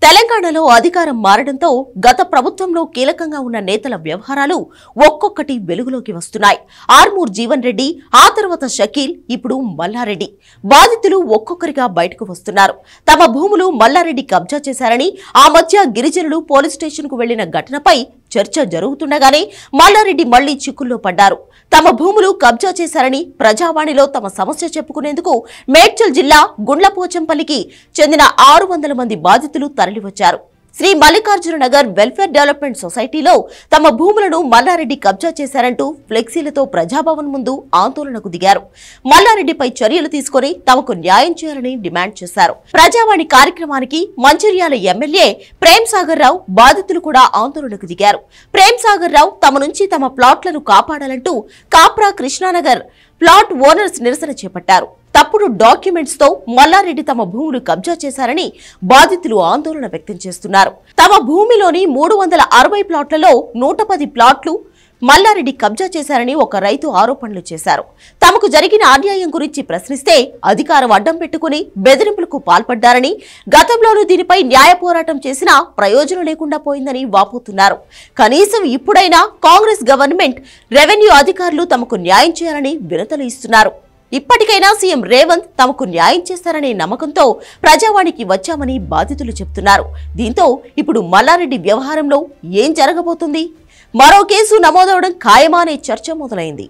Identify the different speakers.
Speaker 1: తెలంగాణలో అధికారం మారడంతో గత ప్రభుత్వంలో కీలకంగా ఉన్న నేతల వ్యవహారాలు ఒక్కొక్కటి వెలుగులోకి వస్తున్నాయి. ఆర్మూర్ జీవన్ రెడ్డి, ఆ తర్వాత షకీల్, ఇప్పుడు మల్లారెడ్డి బాధితులు ఒక్కొక్కరిగా బయటకు వస్తున్నారు. తమ భూములు మల్లారెడ్డి కబ్జా చేశారని, ఆ మధ్య గిరిజనులు పోలీస్ స్టేషన్ కు వెళ్లిన ఘటనపై చర్చ జరుగుతుండగానే మల్లారెడ్డి మళ్లీ చిక్కుల్లో పడ్డారు. తమ భూములు కబ్జా చేశారని ప్రజావాణిలో తమ సమస్య చెప్పుకునేందుకు మేడ్చల్ జిల్లా గుండ్లపోచంపల్లికి చెందిన 600 మంది బాధితులు తరలివచ్చారు. శ్రీ మల్లికార్జున నగర్ వెల్ఫేర్ డెవలప్మెంట్ సొసైటీలో తమ భూములను మల్లారెడ్డి కబ్జా చేశారంటూ ఫ్లెక్సీలతో ప్రజాభవన్ ముందు ఆందోళనకు దిగారు. మల్లారెడ్డిపై చర్యలు తీసుకుని తమకు న్యాయం చేయాలని డిమాండ్ చేశారు. ప్రజావాణి కార్యక్రమానికి మంచిర్యాల ఎమ్మెల్యే ప్రేమ్ సాగర్ రావు బాధితులు కూడా ఆందోళనకు దిగారు. ప్రేమ్ సాగర్ రావు తమ నుంచి తమ ప్లాట్లను కాపాడాలంటూ కాప్రా కృష్ణానగర్ ప్లాట్ ఓనర్స్ నిరసన చేపట్టారు. తప్పుడు డాక్యుమెంట్స్ తో మల్లారెడ్డి తమ భూములు కబ్జా చేశారని బాధితులు ఆందోళన వ్యక్తం చేస్తున్నారు. తమ భూమిలోని 360 ప్లాట్లలో 110 ప్లాట్లు మల్లారెడ్డి కబ్జా చేశారని ఒక రైతు ఆరోపణలు చేశారు. తమకు జరిగిన అన్యాయం గురించి ప్రశ్నిస్తే అధికారం అడ్డం పెట్టుకుని బెదిరింపులకు పాల్పడ్డారని, గతంలోనూ దీనిపై న్యాయ పోరాటం చేసినా ప్రయోజనం లేకుండా పోయిందని వాపోతున్నారు. కనీసం ఇప్పుడైనా కాంగ్రెస్ గవర్నమెంట్, రెవెన్యూ అధికారులు తమకు న్యాయం చేయాలని వినతులు ఇస్తున్నారు. ఇప్పటికైనా సీఎం రేవంత్ తమకు న్యాయం చేస్తారనే నమ్మకంతో ప్రజావాణికి వచ్చామని బాధితులు చెబుతున్నారు. దీంతో ఇప్పుడు మల్లారెడ్డి వ్యవహారంలో ఏం జరగబోతుంది? మరో కేసు నమోదవడం ఖాయమా అనే చర్చ మొదలైంది.